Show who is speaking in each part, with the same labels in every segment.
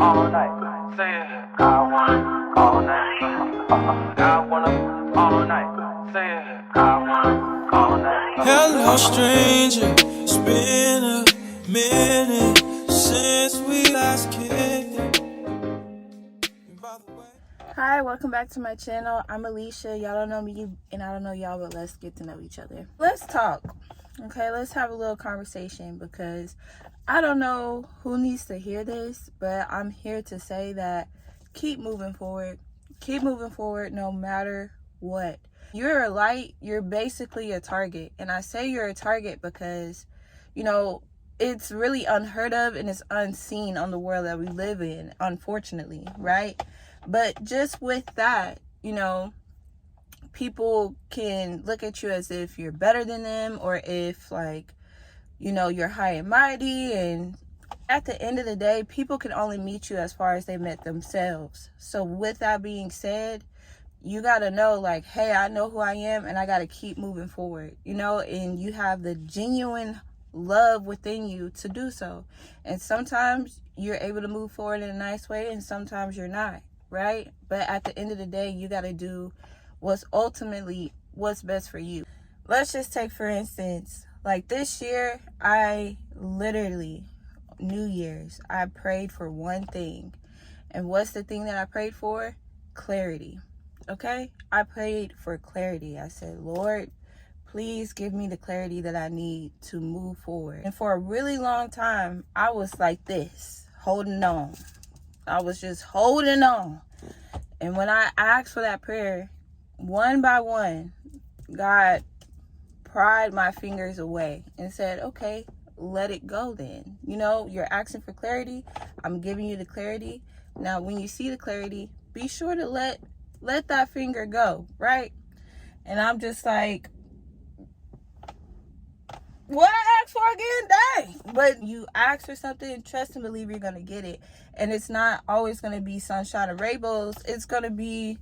Speaker 1: all night. Say it. I want all night. I wanna all night. Say it. I want all night.
Speaker 2: Hello, stranger. It's been a minute since we last kicked it.
Speaker 3: Hi, welcome back to my channel. I'm Alicia. Y'all don't know me and I don't know y'all, but let's get to know each other. Let's talk. Okay, let's have a little conversation because I don't know who needs to hear this, but I'm here to say that keep moving forward. Keep moving forward no matter what. You're a light, you're basically a target. And I say you're a target because, you know, it's really unheard of and it's unseen on the world that we live in, unfortunately, right? But just with that, you know, people can look at you as if you're better than them or if, like, you know, you're high and mighty. And at the end of the day, people can only meet you as far as they met themselves. So with that being said, you got to know, like, hey, I know who I am and I got to keep moving forward, you know, and you have the genuine love within you to do so. And sometimes you're able to move forward in a nice way and sometimes you're not, right? But at the end of the day, you got to do what's ultimately what's best for you. Let's just take, for instance, like this year, I literally, New Year's, I prayed for one thing. And what's the thing that I prayed for? Clarity. Okay? I prayed for clarity. I said, Lord, please give me the clarity that I need to move forward. And for a really long time, I was like this, holding on. I was just holding on. And when I asked for that prayer, one by one, God pried my fingers away and said, okay, let it go then. You know, you're asking for clarity. I'm giving you the clarity. Now, when you see the clarity, be sure to let that finger go, right? And I'm just like, what I asked for again, dang. But you ask for something, trust and believe you're going to get it. And it's not always going to be sunshine and rainbows. It's going to be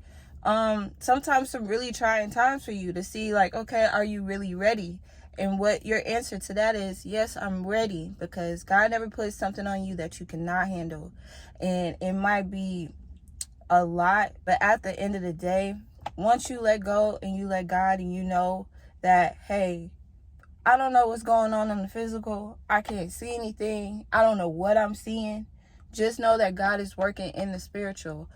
Speaker 3: sometimes some really trying times for you to see, like, okay, are you really ready? And what your answer to that is, yes, I'm ready, because God never puts something on you that you cannot handle. And it might be a lot, but at the end of the day, once you let go and you let God and you know that, hey, I don't know what's going on in the physical. I can't see anything. I don't know what I'm seeing. Just know that God is working in the spiritual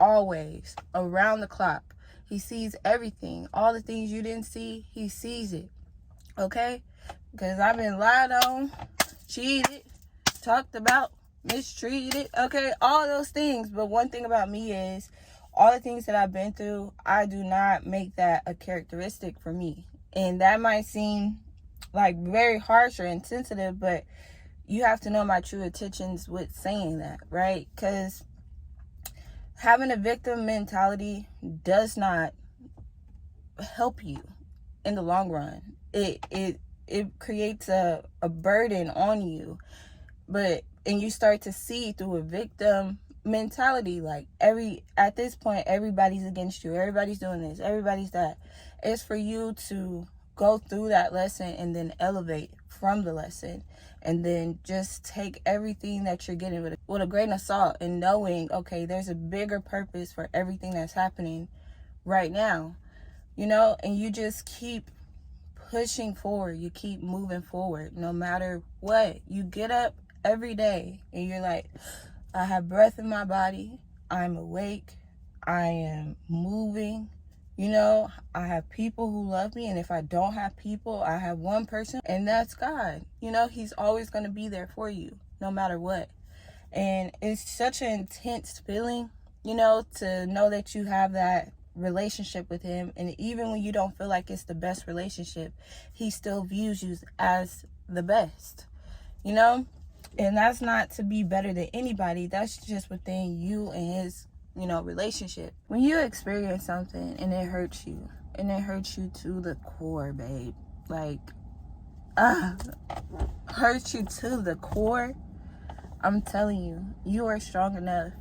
Speaker 3: always, around the clock. He sees everything. All the things you didn't see, he sees it. Okay? Because I've been lied on, cheated, talked about, mistreated. Okay? All those things. But one thing about me is all the things that I've been through, I do not make that a characteristic for me. And that might seem like very harsh or insensitive, but you have to know my true intentions with saying that, right? Because having a victim mentality does not help you in the long run. It creates a burden on you, and you start to see through a victim mentality, like at this point everybody's against you, everybody's doing this, everybody's that. It's for you to go through that lesson and then elevate from the lesson, and then just take everything that you're getting with a grain of salt, and knowing, okay, there's a bigger purpose for everything that's happening right now, you know. And you just keep pushing forward, you keep moving forward no matter what. You get up every day and you're like, I have breath in my body, I'm awake, I am moving. You know, I have people who love me, and if I don't have people, I have one person, and that's God. You know, he's always going to be there for you, no matter what. And it's such an intense feeling, you know, to know that you have that relationship with him. And even when you don't feel like it's the best relationship, he still views you as the best, you know. And that's not to be better than anybody. That's just within you and his, you know, relationship. When you experience something and it hurts you to the core, babe, like, hurts you to the core, I'm telling you, you are strong enough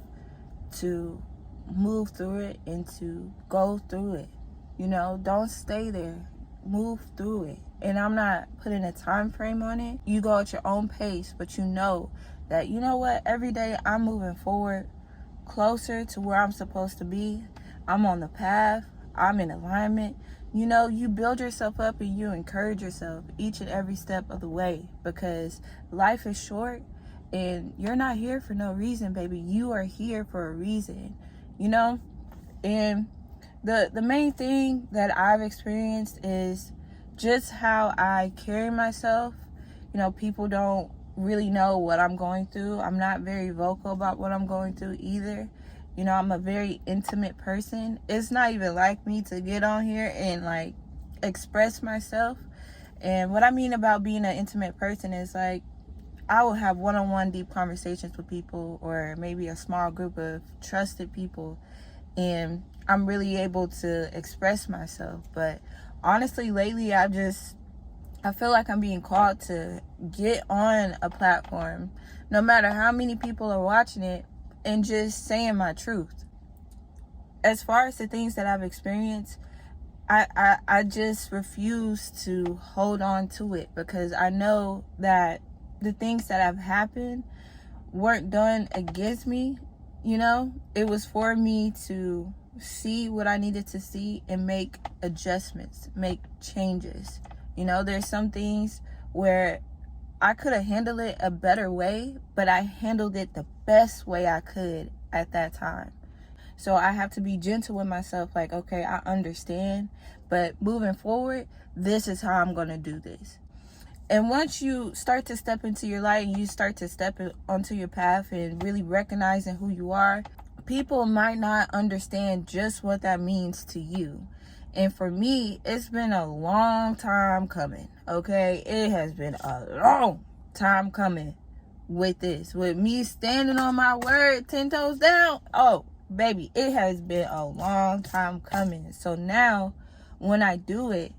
Speaker 3: to move through it and to go through it. You know, don't stay there. Move through it. And I'm not putting a time frame on it. You go at your own pace, but you know that, you know what, every day I'm moving forward closer to where I'm supposed to be. I'm on the path. I'm in alignment. You know, you build yourself up and you encourage yourself each and every step of the way, because life is short and you're not here for no reason, baby. You are here for a reason, you know? And the main thing that I've experienced is just how I carry myself. You know, people don't really know what I'm going through. I'm not very vocal about what I'm going through either. You know, I'm a very intimate person. It's not even like me to get on here and like express myself. And what I mean about being an intimate person is like, I will have one-on-one deep conversations with people, or maybe a small group of trusted people, and I'm really able to express myself. But honestly, lately I feel like I'm being called to get on a platform, no matter how many people are watching it, and just saying my truth. As far as the things that I've experienced, I just refuse to hold on to it, because I know that the things that have happened weren't done against me. You know, it was for me to see what I needed to see and make adjustments, make changes. You know, there's some things where I could have handled it a better way, but I handled it the best way I could at that time. So I have to be gentle with myself, like, okay, I understand, but moving forward, this is how I'm going to do this. And once you start to step into your light and you start to step onto your path and really recognizing who you are, people might not understand just what that means to you. And for me, it's been a long time coming, okay? It has been a long time coming with this. With me standing on my word 10 toes down, oh, baby, it has been a long time coming. So now, when I do it,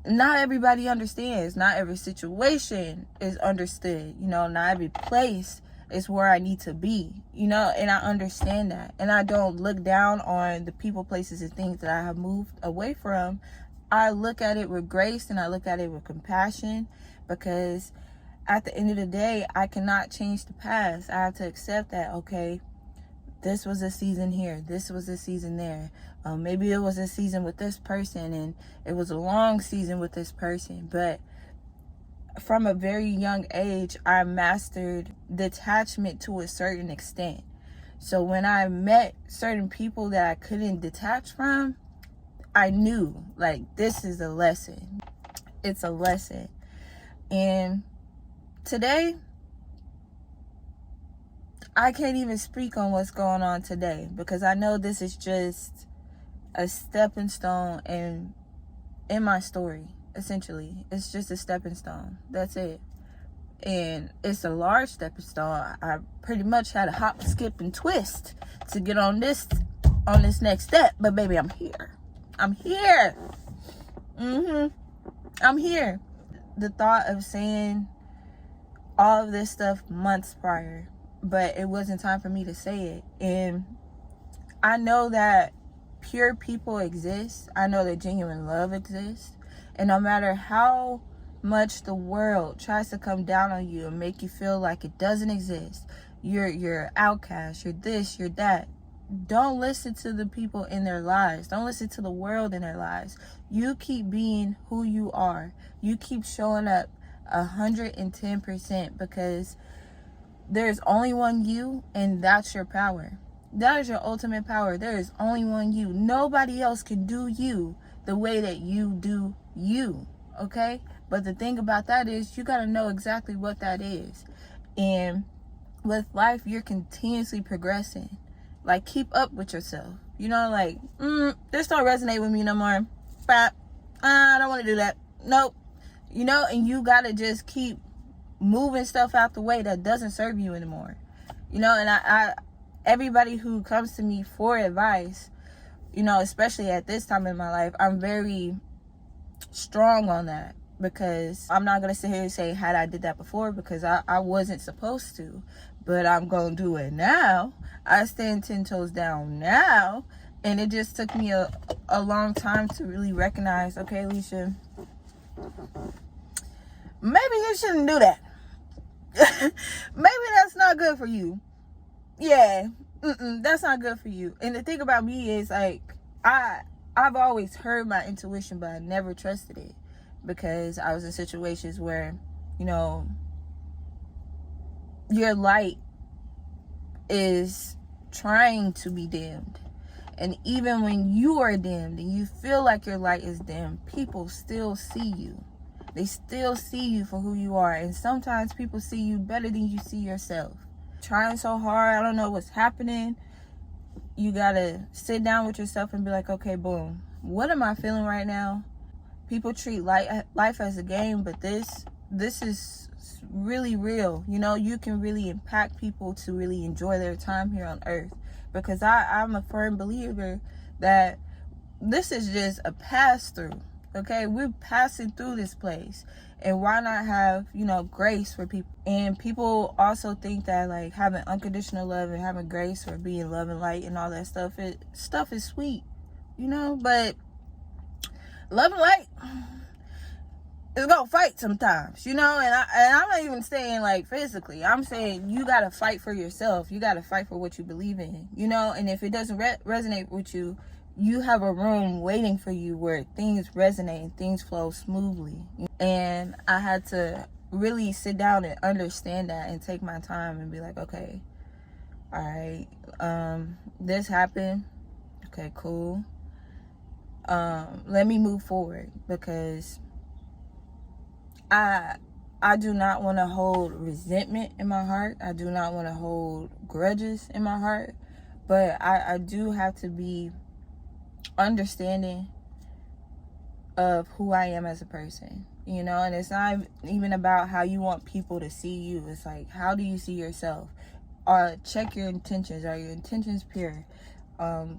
Speaker 3: not everybody understands. Not every situation is understood. You know, not every place is where I need to be, you know, and I understand that. And I don't look down on the people, places, and things that I have moved away from. I look at it with grace and I look at it with compassion, because at the end of the day, I cannot change the past. I have to accept that, okay, this was a season here, this was a season there. Maybe it was a season with this person and it was a long season with this person. But from a very young age, I mastered detachment to a certain extent. So when I met certain people that I couldn't detach from, I knew, like, this is a lesson. It's a lesson. And today, I can't even speak on what's going on today, because I know this is just a stepping stone in my story. Essentially, it's just a stepping stone. That's it. And it's a large stepping stone. I pretty much had to hop, skip, and twist to get on this next step. But baby, I'm here. I'm here. I'm here. The thought of saying all of this stuff months prior, but it wasn't time for me to say it. And I know that pure people exist. I know that genuine love exists. And no matter how much the world tries to come down on you and make you feel like it doesn't exist, you're outcast, you're this, you're that, don't listen to the people in their lives. Don't listen to the world in their lives. You keep being who you are. You keep showing up 110%, because there's only one you, and that's your power. That is your ultimate power. There is only one you. Nobody else can do you the way that you do you, okay? But the thing about that is, you got to know exactly what that is. And with life, you're continuously progressing. Like, keep up with yourself. You know, like, this don't resonate with me no more. But I don't want to do that. Nope. You know, and you got to just keep moving stuff out the way that doesn't serve you anymore. You know, and I everybody who comes to me for advice, you know, especially at this time in my life, I'm very strong on that, because I'm not going to sit here and say, had I did that before, because I wasn't supposed to, but I'm going to do it now. I stand 10 toes down now. And it just took me a long time to really recognize, okay, Alicia, maybe you shouldn't do that. maybe that's not good for you. Yeah, that's not good for you. And the thing about me is, like, I've always heard my intuition, but I never trusted it because I was in situations where, you know, your light is trying to be dimmed. And even when you are dimmed and you feel like your light is dimmed, people still see you. They still see you for who you are. And sometimes people see you better than you see yourself. Trying so hard, I don't know what's happening. You gotta sit down with yourself and be like, okay, boom, what am I feeling right now? People treat life as a game, but this is really real. You know, you can really impact people to really enjoy their time here on earth, because I'm a firm believer that this is just a pass through. Okay, we're passing through this place, and why not have, you know, grace for people? And people also think that, like, having unconditional love and having grace for being love and light and all that stuff is sweet, you know, but love and light is gonna fight sometimes, you know. And I'm not even saying like physically. I'm saying you gotta fight for yourself. You gotta fight for what you believe in, you know. And if it doesn't resonate with you, you have a room waiting for you where things resonate and things flow smoothly. And I had to really sit down and understand that and take my time and be like, okay, all right, this happened. Okay, cool. Let me move forward, because I do not want to hold resentment in my heart. I do not want to hold grudges in my heart. But I do have to be understanding of who I am as a person, you know. And it's not even about how you want people to see you. It's like, how do you see yourself? Or check your intentions. Are your intentions pure?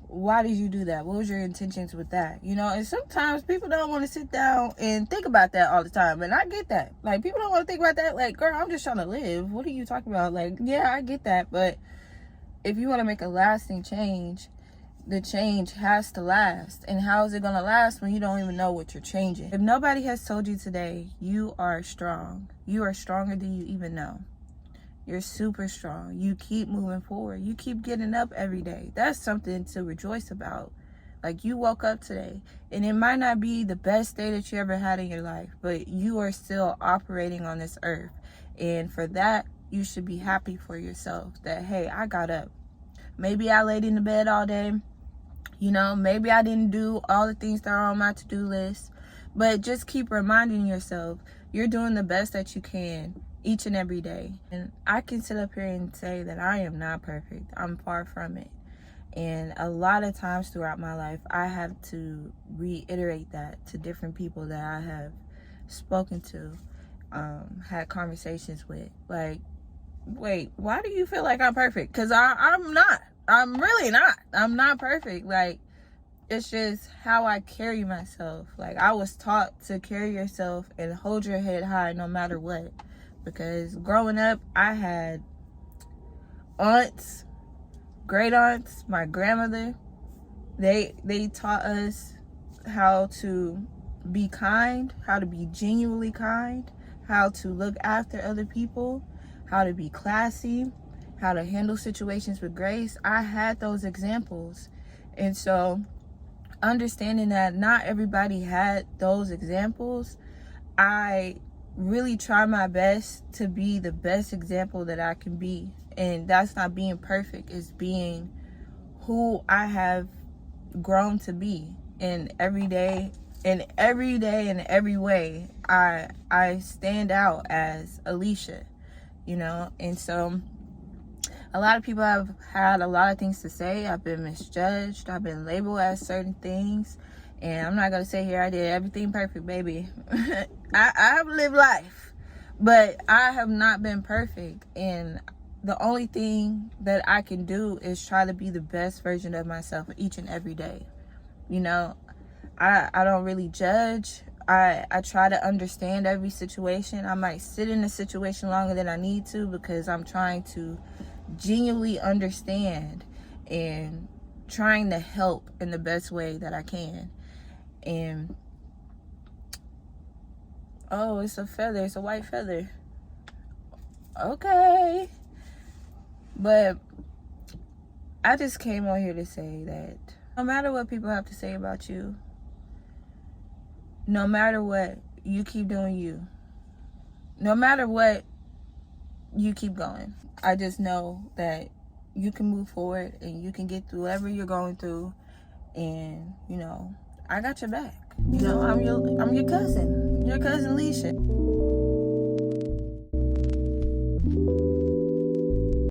Speaker 3: Why did you do that? What was your intentions with that? You know, and sometimes people don't want to sit down and think about that all the time. And I get that. Like, people don't want to think about that. Like, girl, I'm just trying to live. What are you talking about? Like, yeah, I get that. But if you want to make a lasting change, the change has to last. And how is it going to last when you don't even know what you're changing? If nobody has told you today, you are strong. You are stronger than you even know. You're super strong. You keep moving forward. You keep getting up every day. That's something to rejoice about. Like, you woke up today, and it might not be the best day that you ever had in your life, but you are still operating on this earth. And for that, you should be happy for yourself that, hey, I got up. Maybe I laid in the bed all day. You know, maybe I didn't do all the things that are on my to-do list, but just keep reminding yourself you're doing the best that you can each and every day. And I can sit up here and say that I am not perfect. I'm far from it. And a lot of times throughout my life, I have to reiterate that to different people that I have spoken to, had conversations with. Like, wait, why do you feel like I'm perfect? Because I'm not. I'm really not. I'm not perfect. Like, it's just how I carry myself. Like, I was taught to carry yourself and hold your head high no matter what. Because growing up, I had aunts, great aunts, my grandmother. They taught us how to be kind, how to be genuinely kind, how to look after other people, how to be classy, how to handle situations with grace. I had those examples. And so, understanding that not everybody had those examples, I really try my best to be the best example that I can be. And that's not being perfect, it's being who I have grown to be. And every day and every way, I stand out as Alicia, you know. And so a lot of people have had a lot of things to say. I've been misjudged, I've been labeled as certain things. And I'm not going to say here I did everything perfect, baby. I have lived life, but I have not been perfect. And the only thing that I can do is try to be the best version of myself each and every day. You know, I don't really judge. I try to understand every situation. I might sit in a situation longer than I need to because I'm trying to genuinely understand and trying to help in the best way that I can. And oh, it's a feather. It's a white feather. Okay. But I just came on here to say that no matter what people have to say about you, no matter what, you keep doing you. No matter what, you keep going. I just know that you can move forward and you can get through whatever you're going through. And, you know, I got your back. You know, I'm your cousin. Your cousin Leisha.